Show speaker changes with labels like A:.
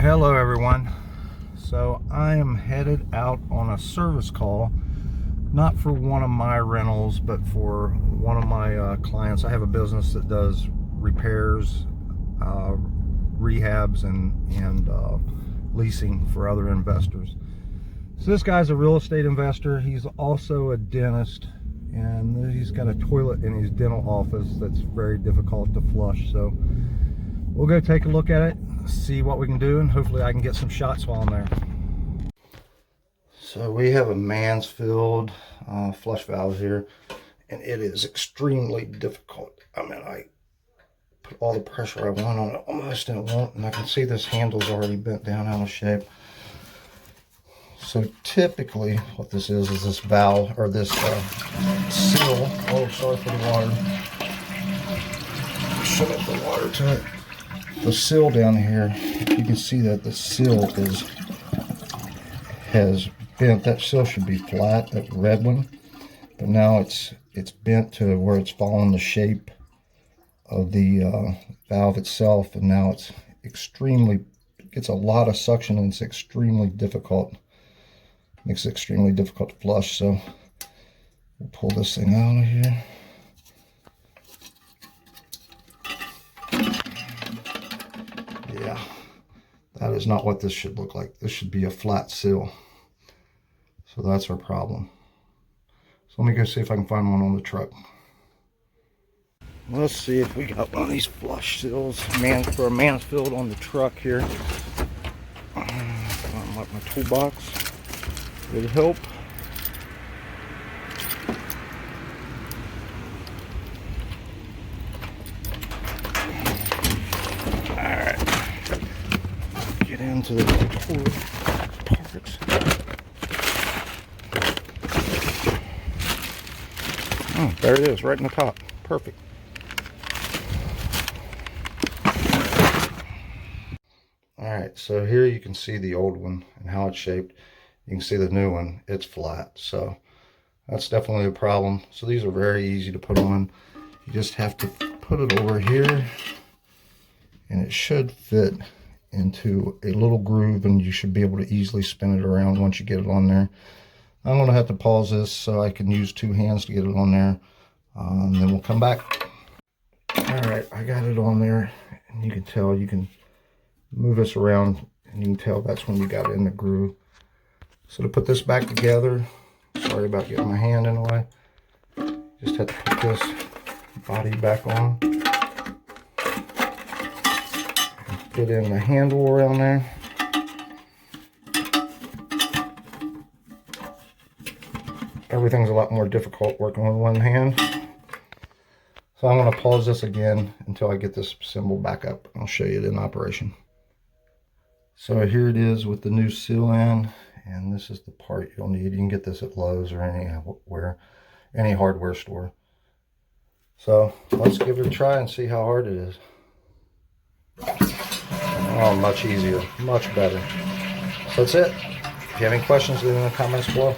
A: Hello everyone. So I am headed out on a service call, not for one of my rentals, but for one of my clients. I have a business that does repairs, rehabs, and leasing for other investors. So this guy's a real estate investor. He's also a dentist, and he's got a toilet in his dental office that's very difficult to flush. So we'll go take a look at it, see what we can do, and hopefully I can get some shots while I'm there. So we have a Mansfield flush valve here, and it is extremely difficult. I mean, I put all the pressure I want on it almost, and it won't, and I can see this handle's already bent down out of shape. So typically what this is this valve, or this seal. Oh, sorry for the water. Shut up the water to it. The seal down here, you can see that the seal has bent. That seal should be flat, that red one, but now it's bent to where it's following the shape of the valve itself, and now it gets a lot of suction, and it's extremely difficult. Makes it extremely difficult to flush. So we'll pull this thing out of here. Yeah, that is not what this should look like. This should be a flat seal. So that's our problem. So let me go see if I can find one on the truck. Let's see if we got one of these flush seals for a Mansfield on the truck here. I'm like my toolbox. Would help. Get into the parts. Oh, there it is, right in the top. Perfect. Alright, so here you can see the old one and how it's shaped. You can see the new one, it's flat. So that's definitely a problem. So these are very easy to put on. You just have to put it over here, and it should fit into a little groove, and you should be able to easily spin it around once you get it on there. I'm going to have to pause this so I can use two hands to get it on there, and then we'll come back. Alright, I got it on there, and you can tell, you can move this around, and you can tell that's when you got it in the groove. So to put this back together, sorry about getting my hand in the way, just have to put this body back on. Put in the handle around there. Everything's a lot more difficult working with one hand. So I'm going to pause this again until I get this cymbal back up. I'll show you it in operation. So here it is with the new seal in, and this is the part you'll need. You can get this at Lowe's or any hardware store. So let's give it a try and see how hard it is. Oh, much easier, much better. So that's it. If you have any questions, leave them in the comments below.